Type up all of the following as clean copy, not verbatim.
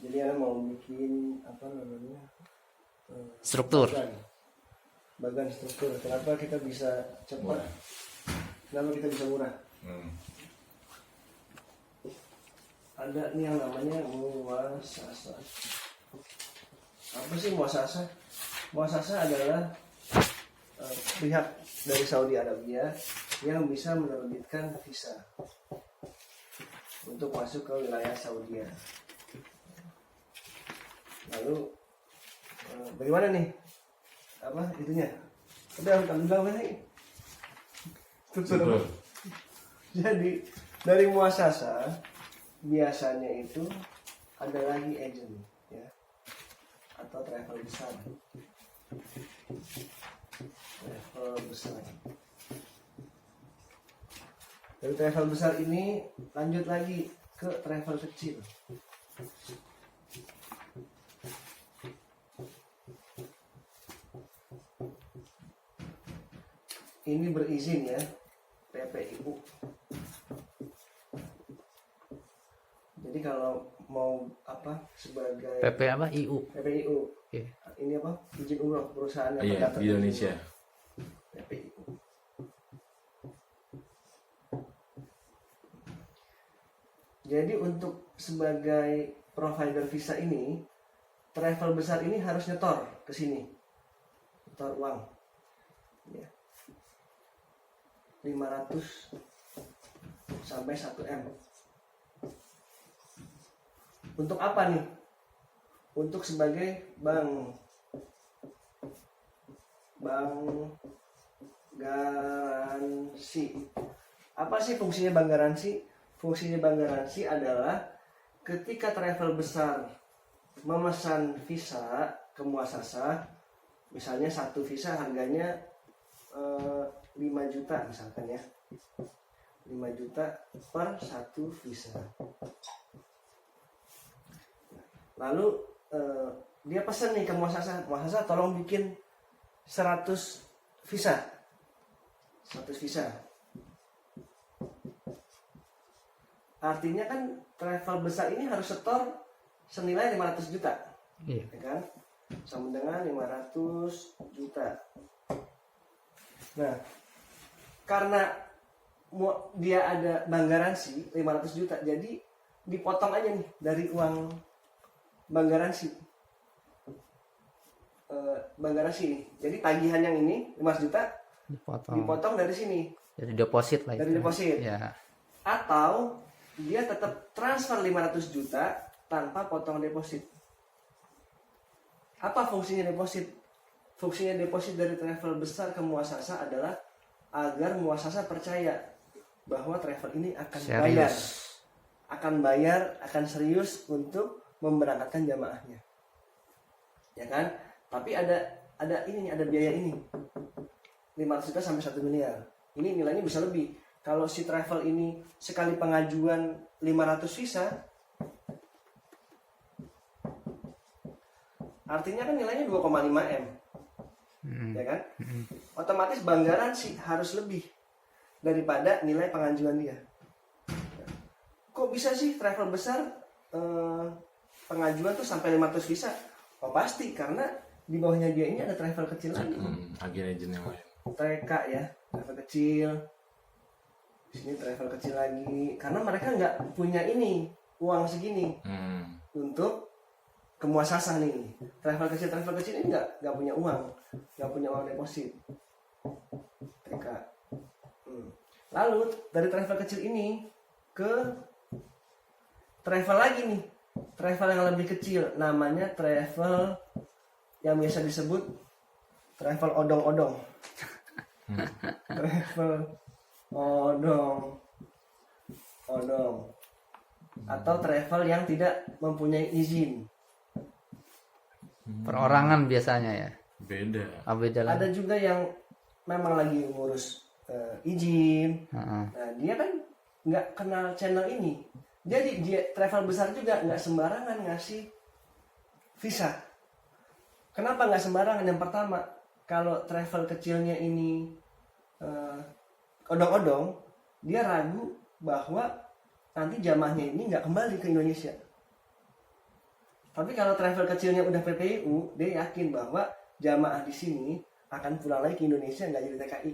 Jadi Ana mau bikin apa namanya Struktur. bagan struktur. Kenapa kita bisa cepat? Murah. Kenapa kita bisa murah? Ada nih yang namanya muasasa. Apa sih muasasa? Muasasa adalah pihak dari Saudi Arabia yang bisa menerbitkan visa untuk masuk ke wilayah Saudi. Lalu bagaimana nih? Apa itunya? Udah bilang nih. Jadi dari muasasa biasanya itu ada lagi agent ya atau travel besar. Travel besar. Dari travel besar ini lanjut lagi ke travel kecil. Ini berizin ya, PPIU. Jadi kalau mau apa sebagai PP apa? IU. PPIU, Oke. ini apa izin umroh perusahaan yang Iya, terdaftar di Indonesia. PPIU. Jadi untuk sebagai provider visa ini, travel besar ini harus nyetor ke sini, nyetor uang, ya. 500 sampai 1 M. Untuk apa nih? Untuk sebagai bank garansi. Apa sih fungsinya bank garansi? Fungsinya bank garansi adalah ketika travel besar memesan visa ke muasasa, misalnya satu visa harganya 5 juta misalkan ya, 5 juta per satu visa. Lalu dia pesan nih ke muasasa, tolong bikin 100 visa. Artinya kan travel besar ini harus setor senilai 500 juta. Iya. Ya kan? Sama dengan 500 juta. Nah, karena dia ada bank garansi 500 juta, jadi dipotong aja nih dari uang bank garansi. Bank garansi ini. Jadi tagihan yang ini 500 juta dipotong dari sini. Dari deposit lah itu. Dari deposit. Ya. Atau dia tetap transfer 500 juta tanpa potong deposit. Apa fungsinya deposit? Fungsinya deposit dari travel besar ke muasasa adalah agar muasasa percaya bahwa travel ini akan akan serius untuk memberangkatkan jamaahnya, ya kan? Tapi ada biaya ini 500 juta sampai 1 miliar. Ini nilainya bisa lebih. Kalau si travel ini sekali pengajuan 500 visa, artinya kan nilainya 2,5 M. Ya kan? Otomatis bank garansi harus lebih daripada nilai pengajuan dia. Kok bisa sih travel besar pengajuan tuh sampai 500 visa? Oh pasti, karena di bawahnya dia ini ada travel kecil lagi. Agen yang lain. TK ya, travel kecil. Di sini travel kecil lagi, karena mereka nggak punya ini uang segini untuk ke muasasa nih. Travel kecil ini nggak punya uang deposit. TK. Lalu dari travel kecil ini ke travel lagi nih, travel yang lebih kecil, namanya travel yang biasa disebut travel odong-odong. Travel odong atau travel yang tidak mempunyai izin. Perorangan biasanya ya. Beda. Beda lagi. Ada juga yang memang lagi ngurus izin. Nah, dia kan nggak kenal channel ini. Jadi dia travel besar juga nggak sembarangan ngasih visa. Kenapa nggak sembarangan? Yang pertama, kalau travel kecilnya ini odong-odong, dia ragu bahwa nanti jamaahnya ini nggak kembali ke Indonesia. Tapi kalau travel kecilnya udah PPIU, dia yakin bahwa jamaah di sini akan pulang lagi ke Indonesia nggak jadi TKI.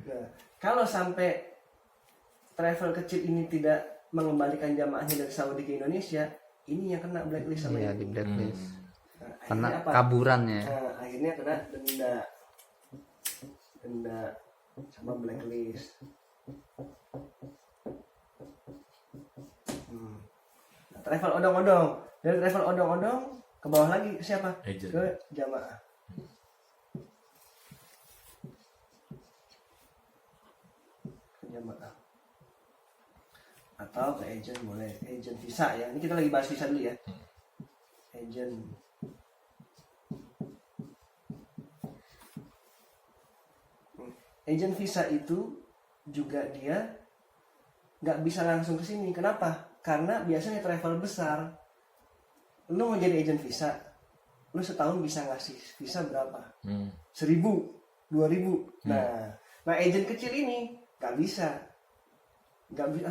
Nah, kalau sampai travel kecil ini tidak mengembalikan jamaahnya dari Saudi ke Indonesia, ini yang kena blacklist sama Iya, ini. di blacklist. Nah, Karena akhirnya apa? kaburan ya. Nah, akhirnya kena denda sama blacklist. Nah, travel odong-odong, dari travel odong-odong ke bawah lagi ke siapa? Agent. Ke jamaah. Ke jamaah. Atau ke agent boleh, agent visa ya. Ini kita lagi bahas visa dulu ya. Agent. Agent visa itu juga dia nggak bisa langsung ke sini. Kenapa? Karena biasanya travel besar, lu mau jadi agent visa, lu setahun bisa ngasih visa berapa? 1.000, 2.000. Nah agent kecil ini nggak bisa,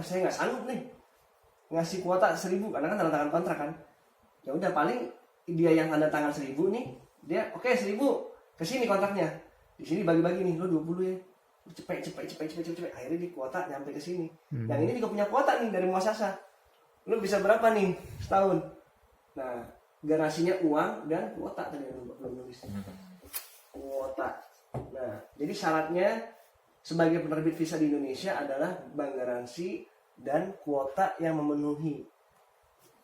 saya nggak sanggup nih ngasih kuota 1.000 karena kan tanda tangan kontrak kan. Ya udah paling dia yang tanda tangan 1.000 nih, dia oke 1.000 kesini kontraknya. Di sini bagi-bagi nih, lo 20 ya. Cepet. Akhirnya di kuota nyampe ke sini. Yang ini juga punya kuota nih dari muasasa. Lo bisa berapa nih setahun? Nah, garasinya uang dan kuota tadi yang belum nulis. Kuota. Nah, jadi syaratnya sebagai penerbit visa di Indonesia adalah bank garansi dan kuota yang memenuhi.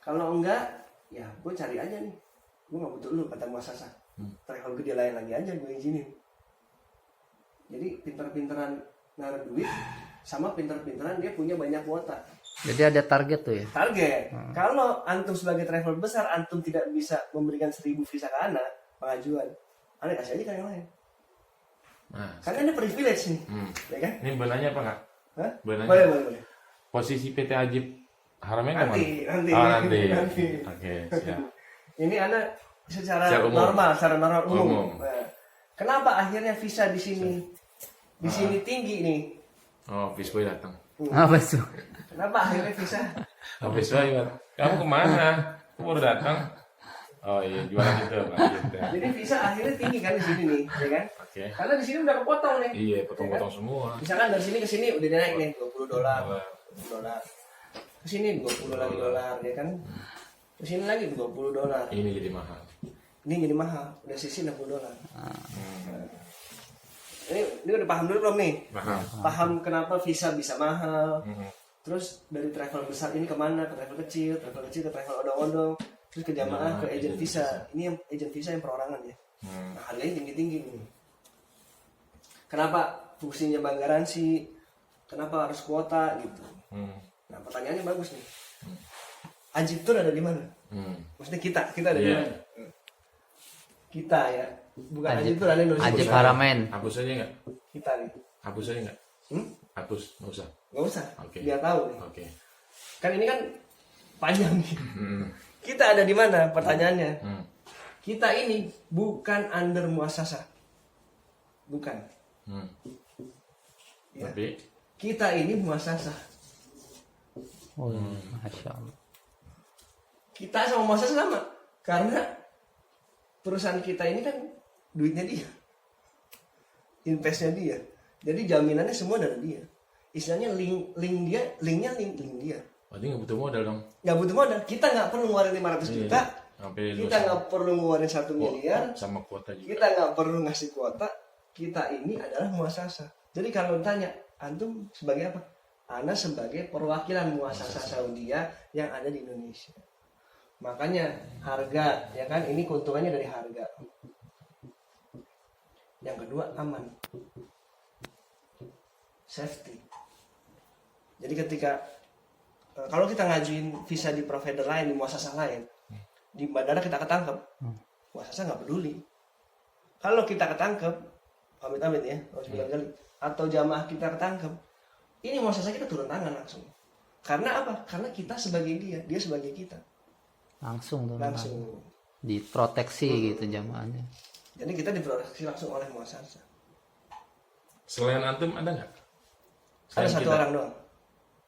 Kalau enggak, ya gue cari aja nih. Gue nggak butuh lu kata muasasa. Travel gede lain lagi aja gue izinin. Jadi pinter-pinteran naruh duit sama pinter-pinteran dia punya banyak kuota. Jadi ada target tuh ya. Target. Kalau antum sebagai travel besar antum tidak bisa memberikan 1.000 visa ke Ana pengajuan, Ana kasih aja ke yang lain. Nah, Karena ini privilege nih, ya kan? ini benarnya apa nggak? Hah? Benarnya. Boleh. Posisi PT Ajib Haramain kan? Nanti. Nanti. Oke, siap. Ini Ana secara Secara umum. normal umum. Umum. Nah, kenapa akhirnya visa di sini tinggi nih? Oh, Fisboy datang. Apa tuh? Kenapa akhirnya visa? Oh, Fisboy, kamu kemana? Kamu baru datang? Oh iya, jualan itu, Pak. Gitu. Jadi visa akhirnya tinggi kan di sini nih, ya kan? Oke. Karena di sini udah kepotong nih. Iya, potong-potong semua. Misalkan dari sini ke sini udah naik nih $20. Ke sini 20 lagi dolar, ya kan? Ke sini lagi $20. Ini jadi mahal. Ini jadi mahal, udah sisi $60. Ini udah paham dulu belum nih? Paham kenapa visa bisa mahal. Terus dari travel besar ini kemana? Ke travel kecil ke travel odong-odong, terus ke jamaah, ke agent visa. Ini yang agent visa yang perorangan ya. Nah, harganya tinggi-tinggi nih. Kenapa fungsinya bank garansi? Kenapa harus kuota gitu? Nah, pertanyaannya bagus nih. Ajib itu ada di mana? Maksudnya kita ada di mana? Kita ya. Bukan Ajib itu ada di Indonesia. Ajib Haramain. Hapus aja nggak? Kita nih. Hapus aja nggak? Hapus, nggak usah. Nggak usah. Oke. Biar tahu nih. Oke. Kan ini kan panjang nih. Kita ada di mana? Pertanyaannya. Kita ini bukan under muasasa. Bukan. Ya. Tapi Kita ini muasasa. Oh, Masya Allah. Kita sama muasasa sama. Karena perusahaan kita ini kan duitnya dia. Investnya dia. Jadi jaminannya semua dari dia. Istilahnya linknya dia. berarti nggak butuh modal dong. Nggak butuh modal. Kita nggak perlu ngeluarin 500 juta. Sampai Kita nggak perlu ngeluarin 1 miliar. sama kuota juga. Kita nggak perlu ngasih kuota. Kita ini adalah muasasa. Jadi kalau ditanya, antum sebagai apa? Ana sebagai perwakilan muasasa Saudia yang ada di Indonesia. Makanya harga, ya kan, ini keuntungannya dari harga. Yang kedua, aman. Safety. Jadi ketika kalau kita ngajuin visa di provider lain, di muasasa lain, di bandara kita ketangkep, muasasa nggak peduli. Kalau kita ketangkep, amit-amit ya, harus bilang kali, atau jamaah kita ketangkep, ini muasasa kita turun tangan langsung. Karena apa? Karena kita sebagai dia sebagai kita. Langsung tuh. Langsung. Diproteksi gitu jamaahnya. Jadi kita diproteksi langsung oleh muasasa. Selain antum ada nggak? Ada Selain satu kita? orang doang.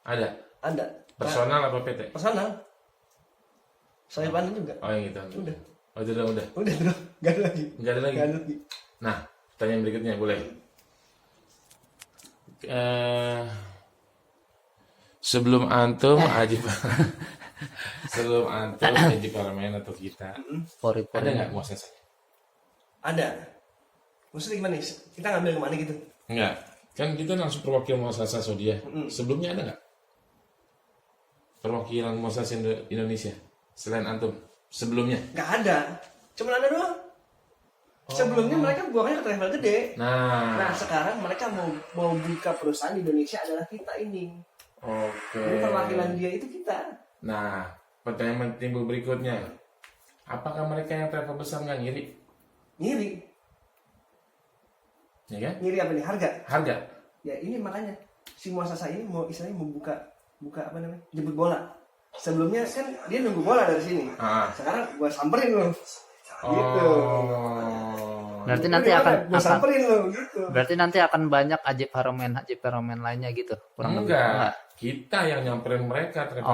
Ada. Ada. Personal apa PT? Personal. Sohib Anda juga. Oh yang itu. Udah. Oh itu udah. Udah bro, gak ada lagi. Nggak ada lagi. Gak ada lagi. Nah, pertanyaan berikutnya boleh. Sebelum antum Haji sebelum antum Haji Parlemen atau kita, Pori ada nggak muasasahnya? Ada. Maksudnya gimana nih? Kita ngambil kemana gitu? Enggak. Kan kita langsung perwakilan muasasah Saudi. Sebelumnya ada nggak? Perwakilan muasasah Indonesia selain antum? Sebelumnya? Nggak ada. Cuma Anda doang. Sebelumnya mereka buangnya ke travel gede. Nah sekarang mereka mau buka perusahaan di Indonesia adalah kita ini. Oke. Jadi perwakilan dia itu kita. Nah, pertanyaan timbul berikutnya. Apakah mereka yang travel besar nggak ngiri? Ngiri. Ya kan? Ngiri apa nih? Harga. Harga? Ya ini makanya si muasasah ini mau istilahnya membuka apa namanya? Jemput bola. Sebelumnya kan dia nunggu bola dari sini. Sekarang gua samperin loh. Gitu. Berarti nanti gua samperin loh gitu. Berarti nanti akan banyak Haji Parlemen lainnya gitu. Kurang lebih. Enggak. Kita yang nyamperin mereka travel.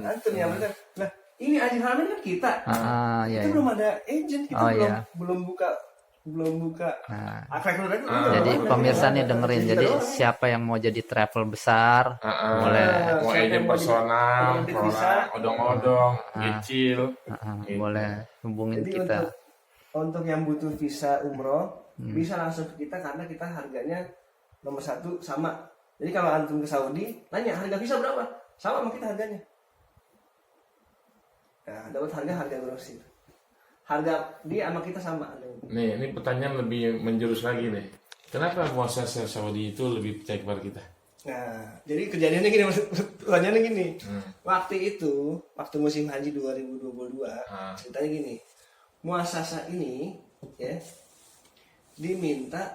Antum yang benar. Nah, ini Haji Parlemen kan kita. Iya. Kita belum ada agent, kita belum buka Nah, rekrutan. jadi pemirsa nih dengerin. Jadi siapa yang mau jadi travel besar, boleh. Mau agent personal, odong-odong, kecil, boleh hubungin Jadi kita. Untuk yang butuh visa umroh bisa langsung ke kita karena kita harganya nomor 1 sama. Jadi kalau antum ke Saudi, nanya harga visa berapa? Sama kita harganya. Nah, dapat harga grosir. Harga dia sama kita sama. Nih, ini pertanyaan lebih menjurus lagi nih. Kenapa muasasah Saudi itu lebih percaya kepada kita? Nah, jadi kejadiannya gini, pertanyaannya gini. Waktu musim haji 2022, ceritanya gini. Muasasah ini ya diminta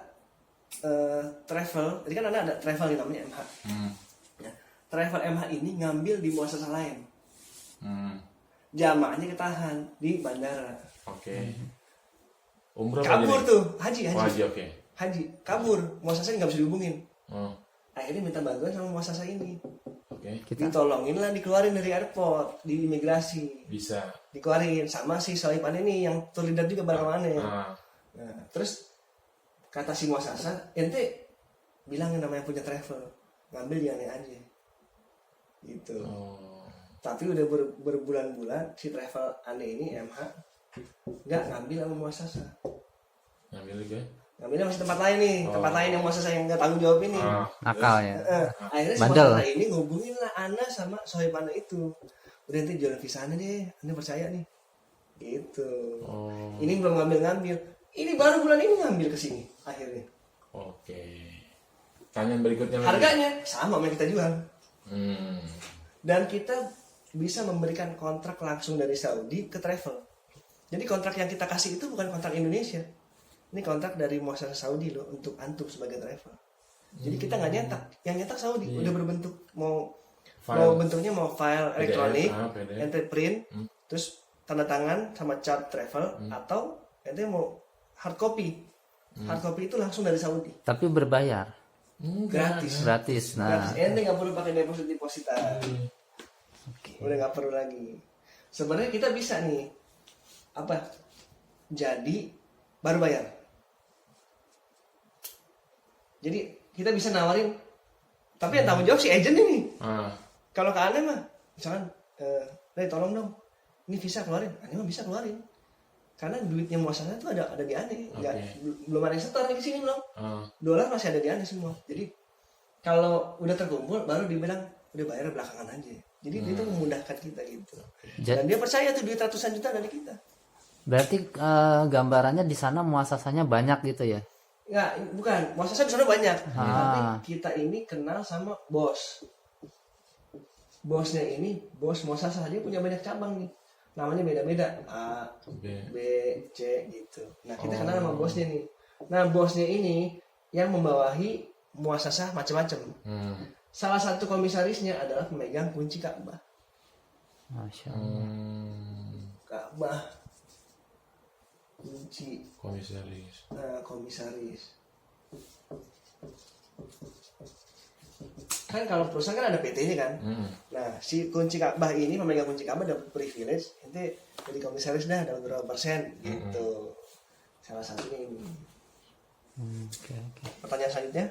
travel. Jadi kan ada travel yang namanya MH. Ya, travel MH ini ngambil di muasasah lain. Jamaahnya ketahan di bandara. Oke. Umroh kabur tuh, haji. Oke. Haji kabur, muasasah nggak bisa dihubungin. Akhirnya minta bantuan sama muasasah ini. Oke. Ditolongin lah, dikeluarin dari airport, di imigrasi. Bisa. Dikeluarin sama si Sohiban ini yang terlibat juga bareng aneh. Nah, terus kata si muasasah, ente bilang yang namanya punya travel, ngambil yang aneh aja. Gitu. Tapi udah berbulan-bulan si travel aneh ini MH nggak ngambil sama muasasah. Ngambilnya masih tempat lain nih, tempat lain yang muasasah yang nggak tanggung jawab ini. Nakal ya. Akhirnya si muasasah ini ngubungin lah Ana sama Sohib Ana itu. Udah nanti jual visa Ana deh, Ana percaya nih. Gitu. Ini belum ngambil. Ini baru bulan ini ngambil ke sini akhirnya. Oke. Pertanyaan berikutnya lagi. Harganya sama yang kita jual. Dan kita bisa memberikan kontrak langsung dari Saudi ke travel. Jadi kontrak yang kita kasih itu bukan kontrak Indonesia. Ini kontrak dari muasasah Saudi loh untuk antum sebagai travel. Jadi kita nggak nyetak, yang nyetak Saudi udah berbentuk mau bentuknya mau file elektronik, ente print, terus tanda tangan sama cap travel atau ente mau hard copy. Hard copy itu langsung dari Saudi. Tapi berbayar. Gratis. Nah, ente nggak perlu pakai depositan. Udah nggak perlu lagi. Sebenarnya kita bisa nih jadi baru bayar. Jadi kita bisa nawarin, tapi yang tanggung jawab si agent ini. Kalau ke Ane mah, misalkan, tolong dong, ini visa keluarin. Ane mah bisa keluarin, karena duitnya muasasah itu ada di Ane. Belum ada yang setor nih ke sini belum. Dolar masih ada di Ane semua. Jadi kalau udah terkumpul, baru dibilang udah bayar belakangan aja. Jadi itu memudahkan kita gitu. Dan dia percaya tuh duit ratusan juta dari kita. Berarti gambarannya di sana muasasahnya banyak gitu ya? Enggak, bukan. Muasasah di sana banyak. Tapi kita ini kenal sama bos. Bosnya ini, bos muasasah, dia punya banyak cabang nih. Namanya beda-beda. A, B, C gitu. Nah, kita kenal sama bosnya nih. Nah, bosnya ini yang membawahi muasasah macam-macam. Salah satu komisarisnya adalah pemegang kunci Ka'bah. Masya Allah. Ka'bah. Kunci. Komisaris. Komisaris. Kan kalau perusahaan kan ada PT-nya kan. Nah, si kunci Ka'bah ini, pemegang kunci Ka'bah dapat privilege, nanti jadi komisaris dah dapat berapa persen gitu. Salah satunya ini. Oke. Pertanyaan selanjutnya,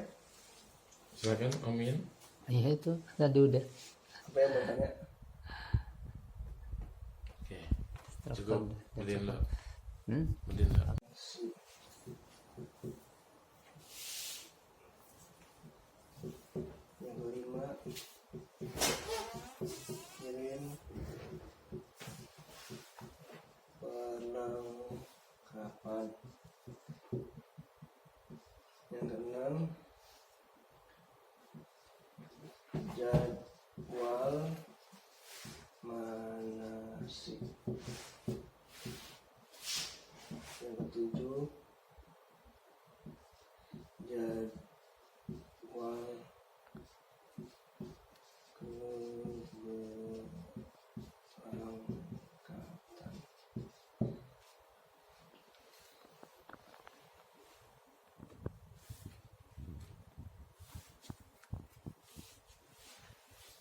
Silakan Om Ian. Iya itu tadi udah. apa yang mau tanya? Oke. Cukup. Berdiri lo. Hmm? Berdiri lo. Yang kelima, kirim perlengkapan. Yang keenam, jadwal manasik. Yang ketujuh, jadwal keberangkatan.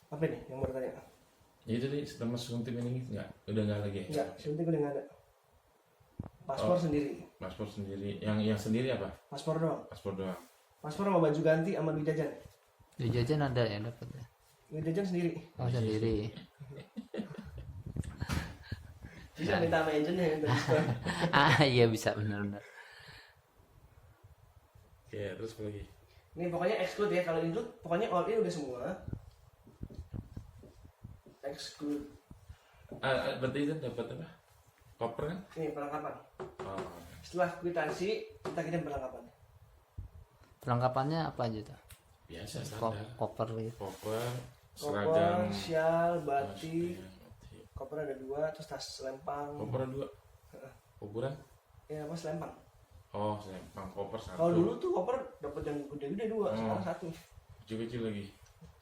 Apa nih yang mau tanya? Itu tadi setelah masuk tim ini nggak? Udah nggak lagi ya? Enggak, suntik udah nggak ada. Paspor sendiri. Paspor sendiri. Yang sendiri apa? Paspor doang. Paspor doang. Paspor sama baju ganti sama duit jajan. Di jajan ada ya dapat ya. Duit jajan sendiri. Oh sendiri. Bisa minta sama agent ya diskon. Iya bisa benar-benar. Oke, terus apa lagi? Ini pokoknya exclude ya, kalau include pokoknya all in udah semua. Exclude. Berarti itu dapat apa? Koper kan? Ini perlengkapan. Oh. Setelah kwitansi kita kirim perlengkapan. Perlengkapannya apa aja tuh? Biasa standar. Koper gitu. Koper, Koper, seragam, sial, batik. batik. Koper ada 2, terus tas selempang. Koper 2. Ukuran? Ya apa selempang. Oh, selempang koper 1. Kalau dulu tuh koper dapat yang gede-gede 2, sekarang 1. Kecil-kecil lagi.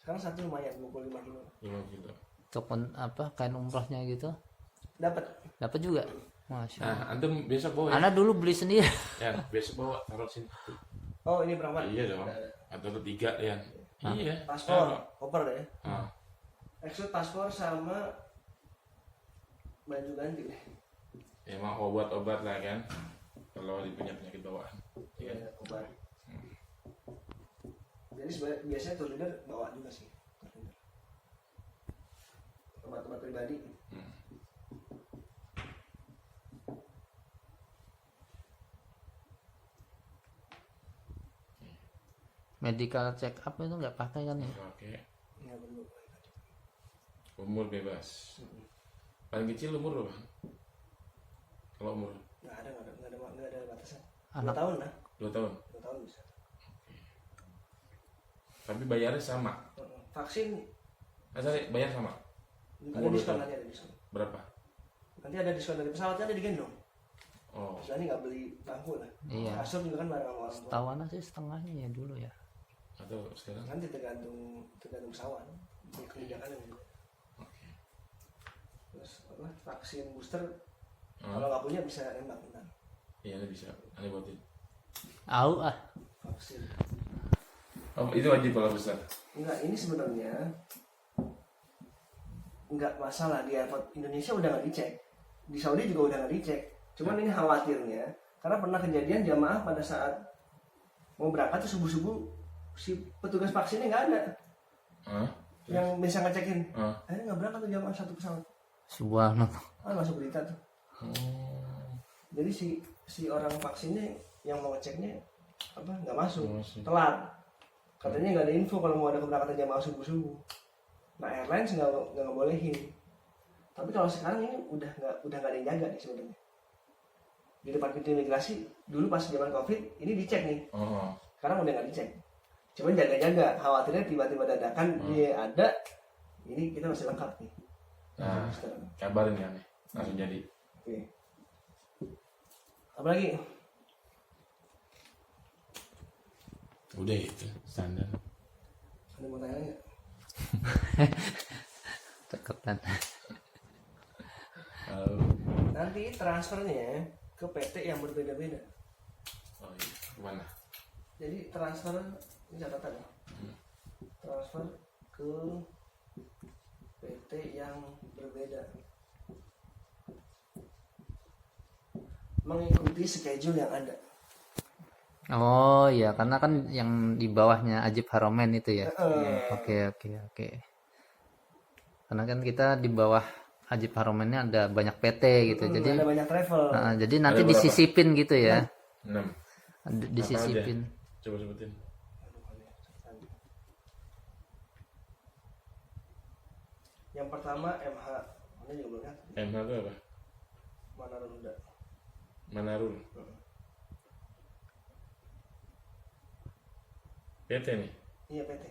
Sekarang 1 lumayan 25 kilo. 5 kilo. Ataupun apa kain umrohnya gitu? Dapat. Dapat juga. Masya Allah. Nah, antum besok bawa ya? Anak dulu beli sendiri. Ya, besok bawa taruh sini. Oh, ini perlengkapan. Iya dong. Atau 3 ya. Iya. Paspor, Taruh. koper deh. Ah, Exclude paspor sama baju ganti deh. emang obat-obat lah kan. Kalau punya penyakit bawaan. Iya. Ya, obat. Jadi biasanya tour leader bawa juga sih. Tour leader. Obat-obat pribadi. Medical check up itu nggak pakai kan ya? Oke. Nggak perlu. Umur bebas. Paling kecil umur berapa? Kalau umur Nggak ada batasan. 2 Anak. tahun lah. 2 tahun. 2 tahun bisa. Tapi bayarnya sama. Vaksin Sorry, bayar sama. ada Umur 2 diskon, tahun. nanti ada diskon. Berapa? Nanti ada diskon dari pesawatnya, ada digendong. Oh, Soalnya nggak beli bangku lah. Iya. Kasur juga kan barang sama orang tua. Tahuan sih setengahnya ya dulu ya. atau sekarang? Nanti tergantung pesawat. Di kebijakan juga. Oke. Terus apa? Vaksin booster kalau nggak punya bisa nembak ntar. Iya, ini bisa. Ini buatin. Au ah. Vaksin. Oh, itu wajib kalau besar. Enggak, ini sebenarnya nggak masalah di airport Indonesia udah nggak dicek, di Saudi juga udah nggak dicek. Cuman ini khawatirnya karena pernah kejadian jamaah pada saat mau berangkat tuh subuh si petugas vaksinnya nggak ada yang bisa ngecekin. Akhirnya nggak berangkat tuh jamaah satu pesawat. Subhanallah. Masuk berita tuh. Jadi si orang vaksinnya yang mau ngeceknya apa nggak masuk, telat. Katanya nggak ada info kalau mau ada keberangkatan jamaah subuh. Nah airlines nggak bolehin. Tapi kalau sekarang ini udah nggak ada yang jaga nih sebenarnya. Di depan pintu imigrasi dulu pas zaman covid ini dicek nih. Sekarang udah nggak dicek. Cuma jaga-jaga, khawatirnya tiba-tiba dadakan dia ada. Ini kita masih lengkap nih. Nah, kabarin ya nih, langsung jadi. Oke. Apa lagi? Udah itu standar. Ada mau tanya nggak? Teketan. Nanti transfernya ke PT yang berbeda-beda. Oh iya, kemana? Jadi transfer ini catatan ya. transfer ke PT yang berbeda mengikuti schedule yang ada. Oh iya, karena kan yang di bawahnya Ajib Haromen itu ya. Oke. Karena kan kita di bawah Ajib Haromennya ada banyak PT gitu. Jadi ada banyak travel. jadi nanti Ada berapa? disisipin gitu ya. 6. Disisipin. Coba sebutin. Yang pertama MH, mana juga belum kan? MH itu apa? Manarun Huda. Manarun. PT nih. Iya PT.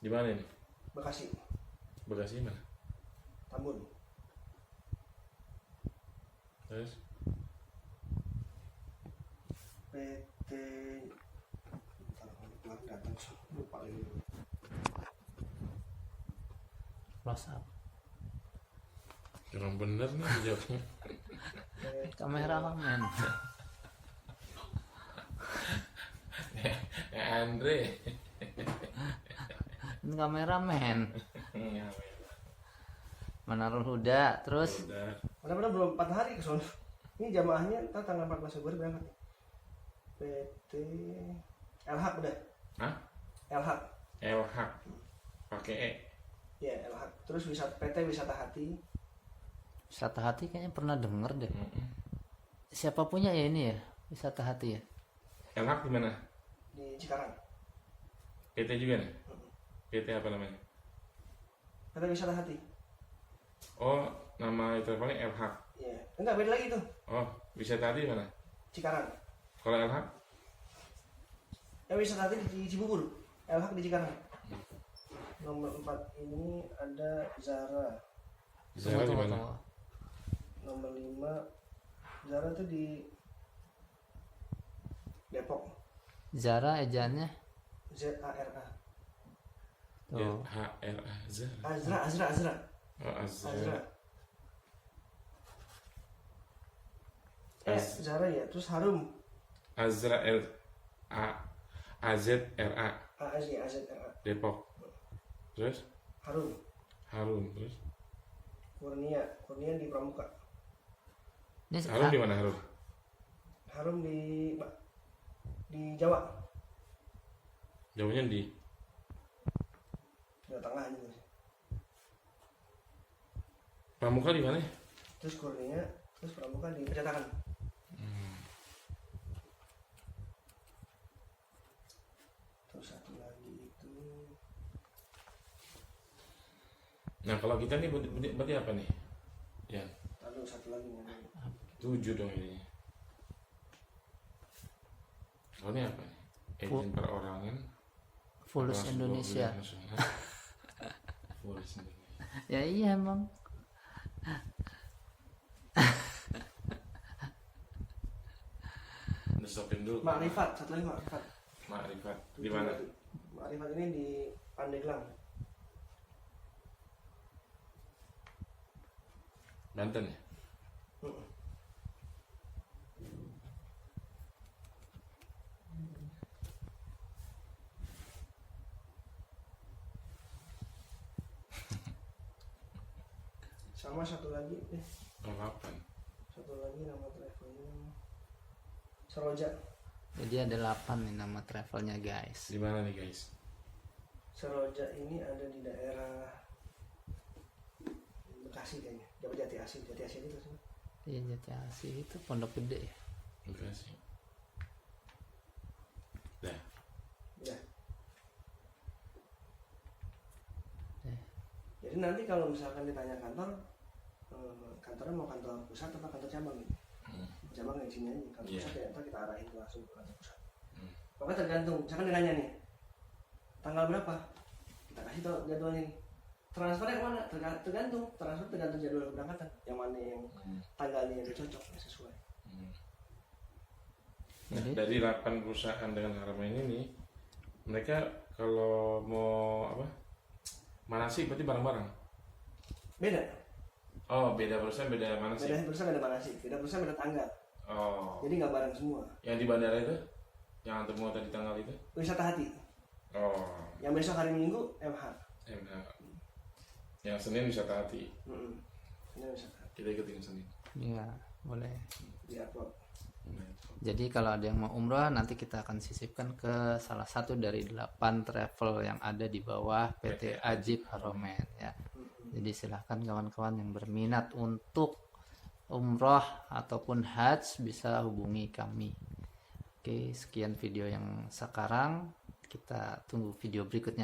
Di mana nih? Bekasi, Bekasi mana? Tambun. Terus PT. Bentar, datang lupa lagi. Close up. kurang bener nih jawabnya. Kameramen. Andre. Ini kameramen. Manarul Huda, terus Udah. Padahal belum 4 hari ke sono. Ini jamaahnya ntar tanggal 14 Februari berangkat. PT LH udah. Hah? LH. LH. Pakai E. Ya, LH. Terus PT Wisata Hati. Wisata Hati kayaknya pernah denger deh. Siapa punya ya ini ya? Wisata Hati ya? LH di mana? Di Cikarang. PT juga nih? PT apa namanya? PT Wisata Hati. Oh, nama travelnya LH. Iya. Enggak, beda lagi tuh. Oh, wisata tadi mana? Cikarang. Kalau LH? Wisata Hati di Cibubur. LH di Cikarang. Nomor 4 ini ada Zara. Zara di mana? Nomor 5 Zara tuh di Depok. Zara ejaannya? ZARA. Tuh. HRA Zara. Azra. Oh, Azra. Zara ya. Terus Harum. Azra L A AZRA AZRA. Depok. Terus Harum. Harum terus. Kurnia di Pramuka. Ini Harum di mana Harum? Harum di Jawa. Jauhnya di Jawa Tengah juga sih. Pramuka di mana? Terus Kurnia, terus Pramuka di Percetakan. Terus satu lagi itu Nah kalau kita nih berarti apa nih? Ya, lalu satu lagi nih. 7 dong ini. Kalau ini apa nih? Agent perorangan. Fulus Kelas Indonesia. 12 nasional. Fulus Indonesia. Ya iya emang. Udah stopin dulu. Makrifat, satu lagi Makrifat. Makrifat. Di mana? Makrifat ini di Pandeglang. Banten ya? Sama satu lagi Oh, 8. satu lagi nama travelnya Seroja. Jadi ada 8 nih nama travelnya guys. Di mana nih guys? Seroja ini ada di daerah Bekasi kayaknya. Jati Asih itu sih. Iya Jati Asih itu Pondok Gede ya. Bekasi. Dah. Ya. Ya. Jadi nanti kalau misalkan ditanya kantor, kantornya mau kantor pusat atau kantor cabang gitu. Cabang yang sini aja, kantor pusat ya ntar kita arahin langsung ke kantor pusat. Pokoknya tergantung, misalkan ditanya nih, tanggal berapa? Kita kasih tau jadwalnya nih. Transfernya kemana? Tergantung, transfer tergantung jadwal keberangkatan. Yang mana yang tanggalnya yang cocok, yang sesuai. Nah, dari 8 perusahaan dengan Haramain ini, mereka kalau mau apa? Manasik berarti bareng-bareng. Beda. Oh, beda perusahaan beda manasik. Beda perusahaan beda mana sih? Beda perusahaan beda tanggal. Oh. Jadi nggak bareng semua. Yang di bandara itu? Yang antar muatan di tanggal itu? Wisata Hati. Oh, Yang besok hari Minggu MH. MH. Yang Senin wisata hati. Ini wisata hati. Kita ikutin Senin. Iya, boleh. Di upload. Jadi kalau ada yang mau umroh, nanti kita akan sisipkan ke salah satu dari 8 travel yang ada di bawah PT Ajib Haromen ya. Jadi silahkan kawan-kawan yang berminat untuk umroh ataupun haji bisa hubungi kami. Oke, sekian video yang sekarang. Kita tunggu video berikutnya.